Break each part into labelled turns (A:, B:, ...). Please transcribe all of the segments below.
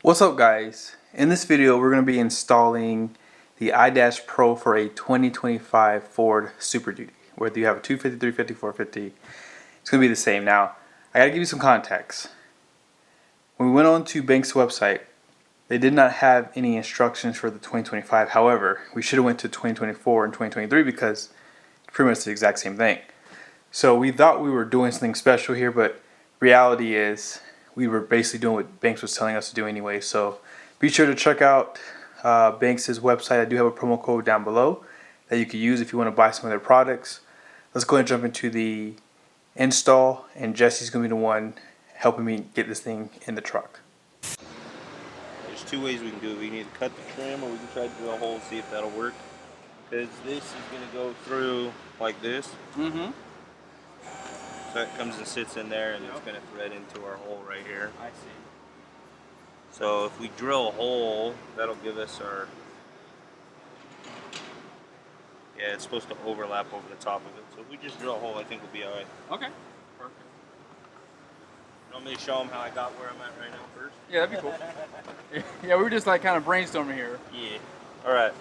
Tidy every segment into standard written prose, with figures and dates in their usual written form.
A: What's up guys? In this video we're going to be installing the iDash Pro for a 2025 Ford Super Duty. Whether you have a 250, 350, 450, it's going to be the same. Now, I got to give you some context. When we went on to Bank's website, they did not have any instructions for the 2025. However, we should have went to 2024 and 2023 because it's pretty much the exact same thing. So we thought we were doing something special here, but reality is we were basically doing what Banks was telling us to do anyway. So be sure to check out Banks' website. I do have a promo code down below that you can use if you want to buy some of their products. Let's go ahead and jump into the install, and Jesse's going to be the one helping me get this thing in the truck.
B: There's two ways we can do it. We can either cut the trim or we can try to drill a hole and see if that'll work. Because this is going to go through like this. So it comes and sits in there, and it's going to thread into our hole right here.
A: I see.
B: So if we drill a hole, that'll give us our... Yeah, it's supposed to overlap over the top of it. So if we just drill a hole, I think we'll be alright.
A: Okay. Perfect.
B: You want me to show them how I got where I'm at right now first?
A: Yeah, that'd be cool. Yeah, we were just like kind of brainstorming here.
B: Yeah. Alright.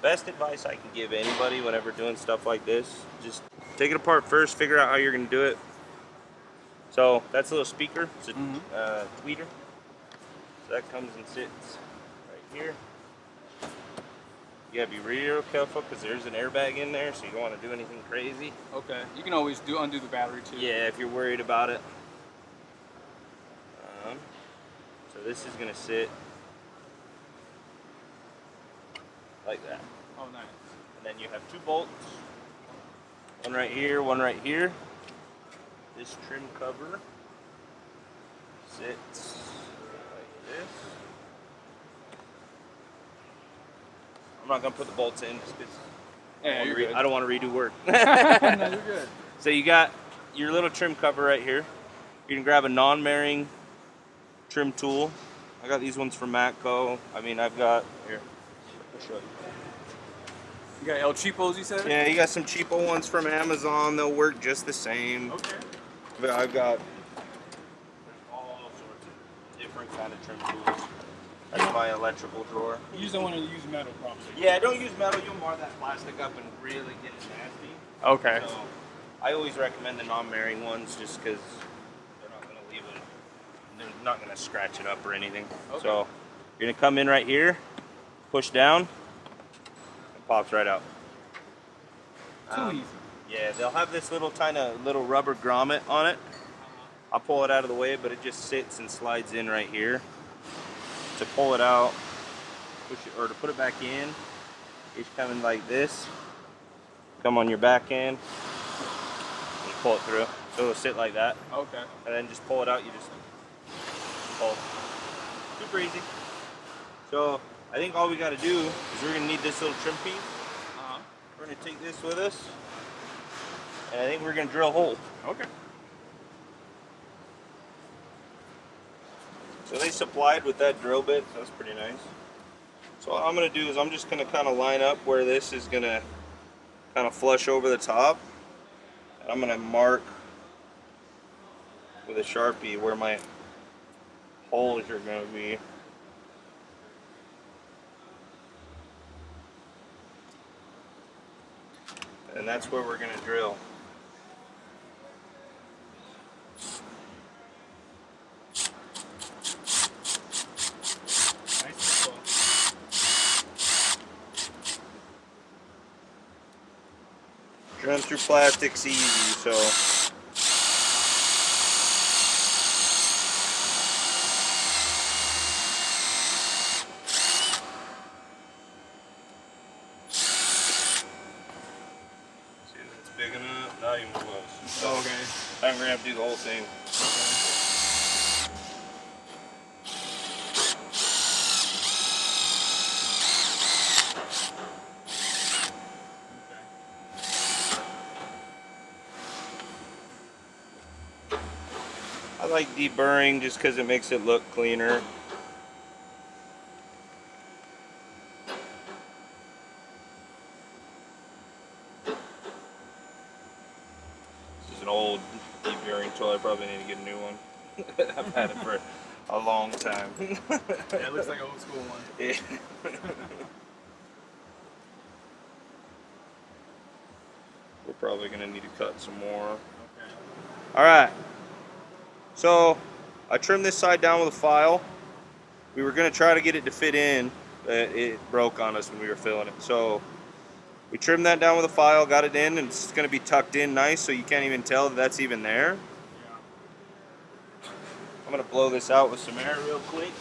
B: Best advice I can give anybody whenever doing stuff like this, just take it apart first, figure out how you're going to do it. So that's a little speaker, it's a tweeter. So that comes and sits right here. You gotta be real careful because there's an airbag in there, so you don't want to do anything crazy.
A: Okay, you can always undo the battery too.
B: Yeah, if you're worried about it. So this is going to sit like that.
A: Oh, nice.
B: And then you have two bolts. One right here, one right here. This trim cover sits like this. I'm not going to put the bolts in just because I don't want to redo work.
A: No, you're good.
B: So you got your little trim cover right here. You can grab a non-marrying trim tool. I got these ones from Matco. I mean, I've got, here, I'll show you.
A: You got El Cheapos, you said?
B: Yeah, you got some cheapo ones from Amazon. They'll work just the same.
A: Okay.
B: But I've got all sorts of different kind of trim tools. That's my electrical drawer.
C: You just don't want to use metal, probably.
B: Yeah, don't use metal. You'll mar that plastic up and really get it nasty.
A: Okay.
B: So I always recommend the non-marrying ones just because they're not going to leave it. They're not going to scratch it up or anything.
A: Okay.
B: So you're going to come in right here, push down. Pops right out.
A: Too easy.
B: Yeah, they'll have this little little rubber grommet on it. I'll pull it out of the way, but it just sits and slides in right here. To pull it out, push it, or to put it back in, it's coming like this. Come on your back end, and pull it through. So it'll sit like that.
A: Okay.
B: And then just pull it out. You just pull. Super easy. So I think all we got to do is we're going to need this little trim piece. We're going to take this with us, and I think we're going to drill a hole.
A: Okay.
B: So they supplied with that drill bit, so that's pretty nice. So what I'm going to do is I'm just going to kind of line up where this is going to kind of flush over the top. And I'm going to mark with a Sharpie where my holes are going to be. And that's where we're going to drill.
C: Nice.
B: Drilling through plastic's easy, so. Big enough, not even close. So
A: Okay.
B: I'm gonna have to do the whole thing. I like deburring just because it makes it look cleaner. This is an old deburring tool. I probably need to get a new one. I've had it for a long time.
C: Yeah, it looks like an old school one.
B: Yeah. We're probably gonna need to cut some more.
C: Okay.
B: All right. So I trimmed this side down with a file. We were gonna try to get it to fit in, but it broke on us when we were filling it. So we trimmed that down with a file, got it in, and it's gonna be tucked in nice, so you can't even tell that that's even there.
C: Yeah.
B: I'm gonna blow this out with some air real quick.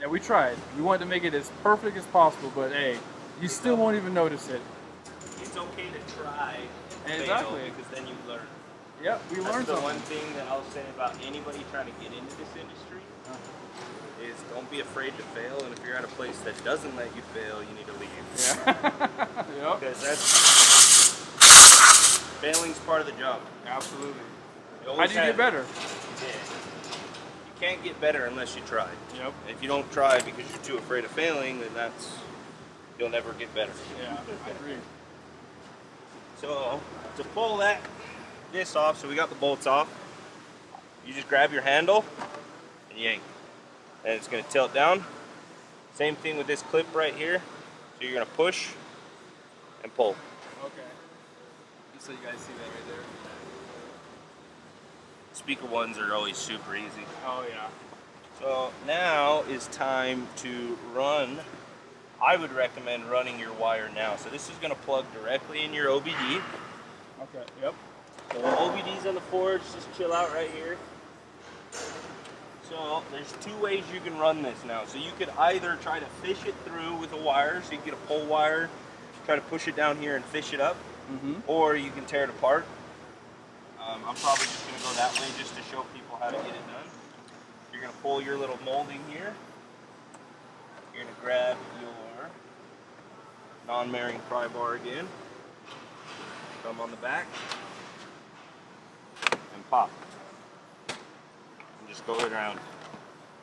C: Yeah, we tried. We wanted to make it as perfect as possible, but hey, you still won't even notice it.
B: It's okay to try and
C: Exactly.
B: fail, because then you learn.
C: Yep, we
B: That's
C: learned
B: the
C: something.
B: one thing that I'll say about anybody trying to get into this industry is don't be afraid to fail, and if you're at a place that doesn't let you fail, you need to leave.
C: Yeah. Yep.
B: Because failing's part of the job.
C: Absolutely.
B: You
C: How do you get better?
B: Yeah. You can't get better unless you try.
C: Yep.
B: If you don't try because you're too afraid of failing, then you'll never get better.
C: Yeah, I agree.
B: So to pull this off, so we got the bolts off, you just grab your handle and yank. And it's gonna tilt down. Same thing with this clip right here. So you're gonna push and pull.
C: Okay. Just so you guys see that right there.
B: Speaker ones are always super easy.
C: Oh yeah.
B: So now is time to run. I would recommend running your wire now. So this is gonna plug directly in your OBD.
C: Okay. Yep.
B: So the OBD's on the forge, just chill out right here. So there's two ways you can run this now. So you could either try to fish it through with a wire, so you can get a pull wire, try to push it down here and fish it up, or you can tear it apart. I'm probably just gonna go that way just to show people how to get it done. You're gonna pull your little molding here. You're gonna grab your non-marrying pry bar again, thumb on the back, and pop. And just go it around.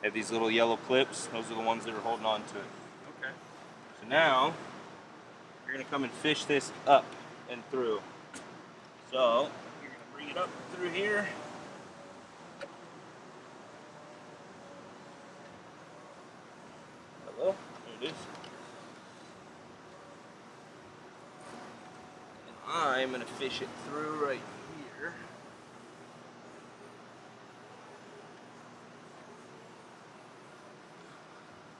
B: They have these little yellow clips. Those are the ones that are holding on to it.
C: Okay.
B: So now, you're gonna come and fish this up and through. So, you're gonna bring it up through here. Hello, there it is. And I'm gonna fish it through right here.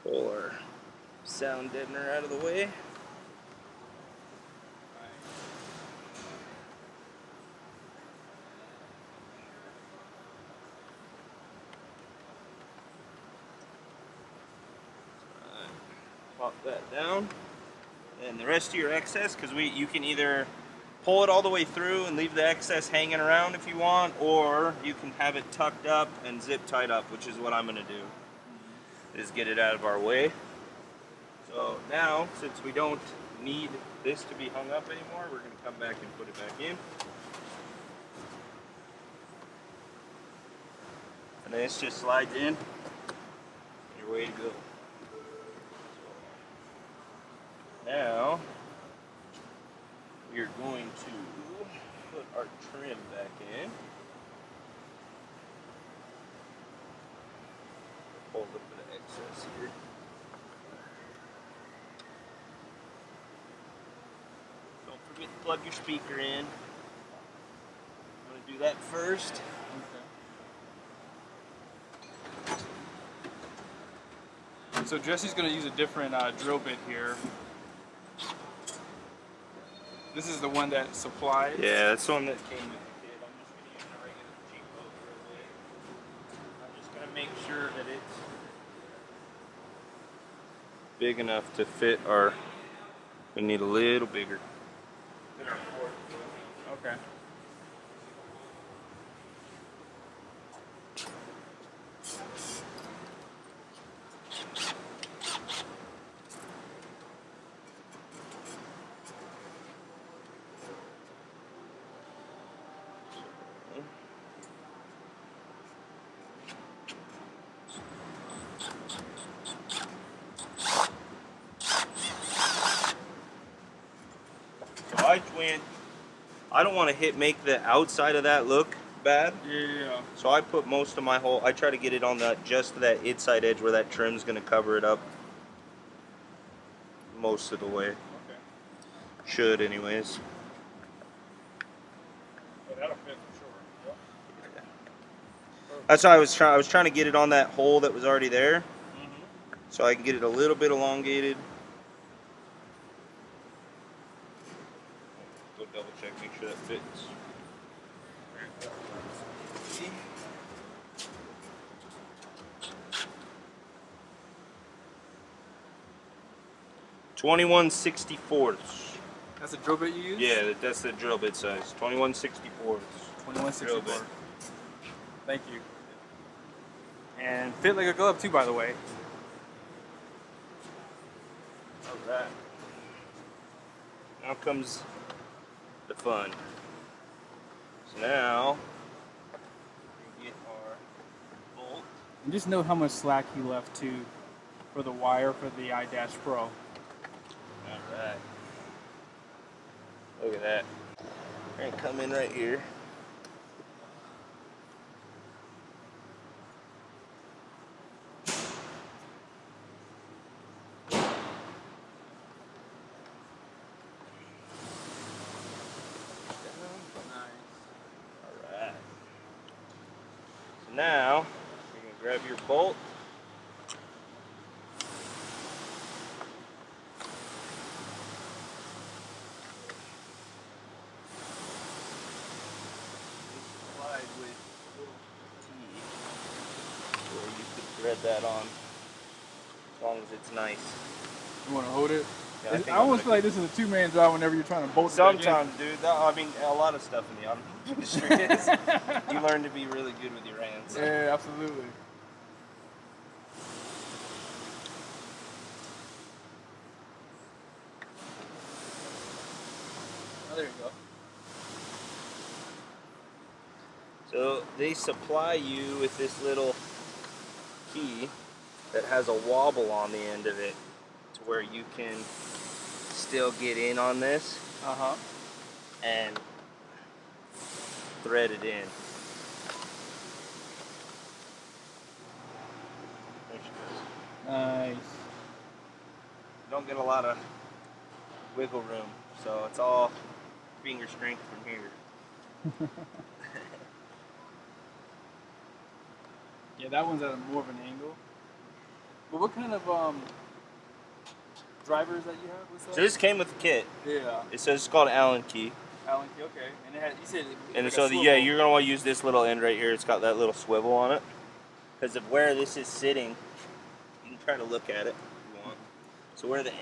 B: Pull our sound deadener out of the way. Pop that down, and the rest of your excess, because you can either pull it all the way through and leave the excess hanging around if you want, or you can have it tucked up and zip tied up, which is what I'm going to do, is get it out of our way. So now, since we don't need this to be hung up anymore, we're going to come back and put it back in. And this just slides in, you're way to go. Now, we're going to put our trim back in. Pull a little bit of excess here. Don't forget to plug your speaker in. I'm going to do that first.
C: Okay. So Jesse's going to use a different drill bit here. This is the one that supplied.
B: Yeah, that's the one that came with the kit. I'm just going to use a regular cheap boat real quick. I'm just going to make sure that it's big enough to fit our, we need a little bigger. Fit our port.
C: Okay.
B: I don't want to make the outside of that look bad.
C: Yeah.
B: So I put most of my hole, I try to get it on that, just that inside edge where that trim's gonna cover it up most of the way.
C: Okay.
B: Should anyways.
C: Yeah, that'll fit for sure. Yep.
B: That's why I was trying to get it on that hole that was already there. So I can get it a little bit elongated. Go double check, make sure that fits. 21/64.
C: That's a drill bit you use?
B: Yeah, that's the drill bit size. 21/64.
C: 21/64. Thank you. And fit like a glove too, by the way.
B: How's that? Now comes the fun. So now we get our bolt.
C: And just note how much slack he left too for the wire for the iDash Pro.
B: Alright. Look at that. We're gonna come in right here. Alright. So now you're gonna grab your bolt. With a little key where you could thread that on as long as it's nice.
C: You want to hold it?
B: Yeah,
C: I almost feel like this is a two-man job whenever you're trying to bolt it back in.
B: Sometimes, dude. I mean, a lot of stuff in the automotive industry is. You learn to be really good with your hands.
C: Yeah, absolutely. Oh, there you go.
B: So they supply you with this little key that has a wobble on the end of it to where you can still get in on this and thread it in. There she goes.
C: Nice.
B: You don't get a lot of wiggle room, so it's all finger strength from here.
C: Yeah, that one's at more of an angle. But what kind of drivers that you have? What's that?
B: So this came with the kit.
C: Yeah.
B: It says it's called Allen key.
C: Allen key, okay. And it had, you said it
B: And
C: like
B: so
C: a
B: yeah,
C: swivel.
B: you're gonna want to use this little end right here. It's got that little swivel on it. Because of where this is sitting, you can try to look at it if you want. So where that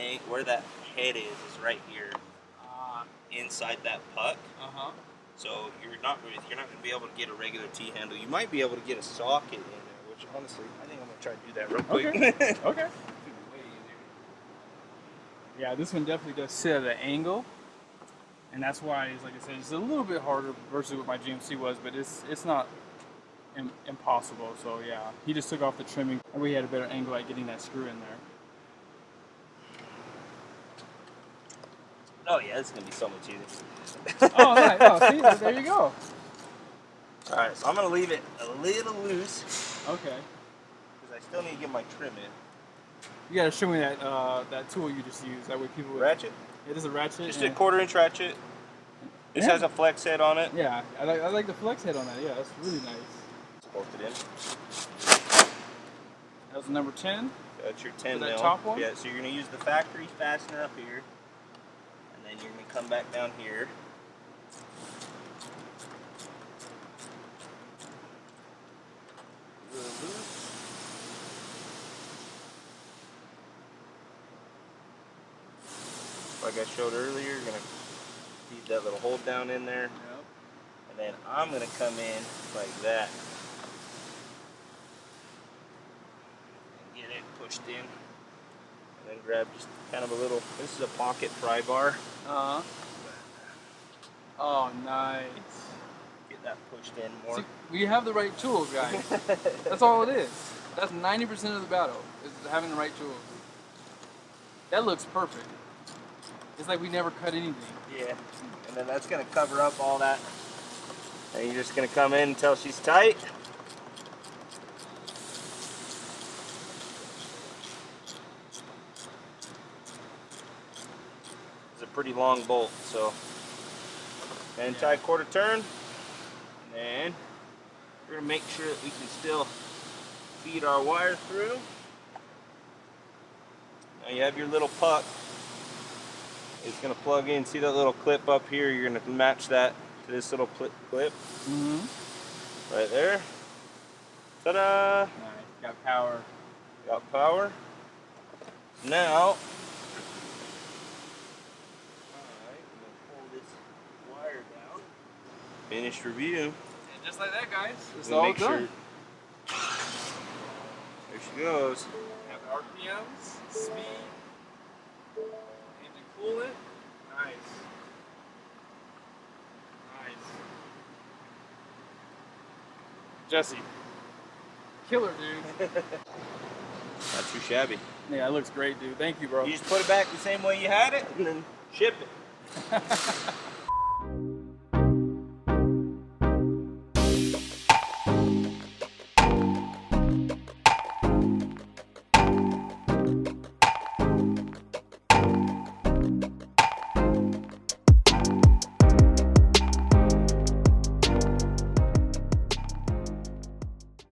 B: head is right here, inside that puck. So you're not gonna be able to get a regular T handle. You might be able to get a socket in there, which honestly, I think I'm gonna try to do that real quick.
C: Okay. Okay. Yeah, this one definitely does sit at an angle, and that's why, it's like I said, it's a little bit harder versus what my GMC was, but it's not impossible. So yeah, he just took off the trimming, and we had a better angle at getting that screw in there.
B: Oh yeah, this is gonna be so much easier.
C: Oh, nice. Oh, see, there you go.
B: All right, so I'm gonna leave it a little loose
C: Okay.
B: because I still need to get my trim in.
C: You gotta show me that that tool you just used. That way people would...
B: Ratchet?
C: It is a ratchet.
B: Just a 1/4-inch ratchet. This
C: Yeah.
B: has a flex head on it.
C: Yeah, I like the flex head on that. Yeah, that's really nice.
B: Let's bolt it in.
C: That was number 10.
B: That's your 10
C: For that
B: mil.
C: top one?
B: Yeah, so you're gonna use the factory fastener up here, and then you're gonna come back down here. A little loose. Like I showed earlier, you're gonna feed that little hold down in there,
C: Yep.
B: and then I'm gonna come in like that and get it pushed in. And then grab just kind of a little, this is a pocket pry bar.
C: Oh, nice.
B: Get that pushed in more.
C: See, we have the right tools, guys. That's all it is. That's 90% of the battle, is having the right tools. That looks perfect. It's like we never cut anything.
B: Yeah, and then that's going to cover up all that And you're just gonna come in until she's tight. It's a pretty long bolt, so anti-quarter turn, and we're gonna make sure that we can still feed our wire through. Now you have your little puck. It's gonna plug in. See that little clip up here? You're gonna match that to this little clip. Right there. Ta-da!
C: Nice. Got power.
B: Got power. Now, I'm gonna pull this wire down. Finished review.
C: And just like that, guys. It's
B: We'll
C: all
B: make
C: done.
B: There she goes.
C: Have RPMs, speed, engine coolant. Nice. Nice. Jesse. Killer, dude.
B: Not too shabby.
C: Yeah, it looks great, dude. Thank you, bro.
B: You just put it back the same way you had it and then ship it.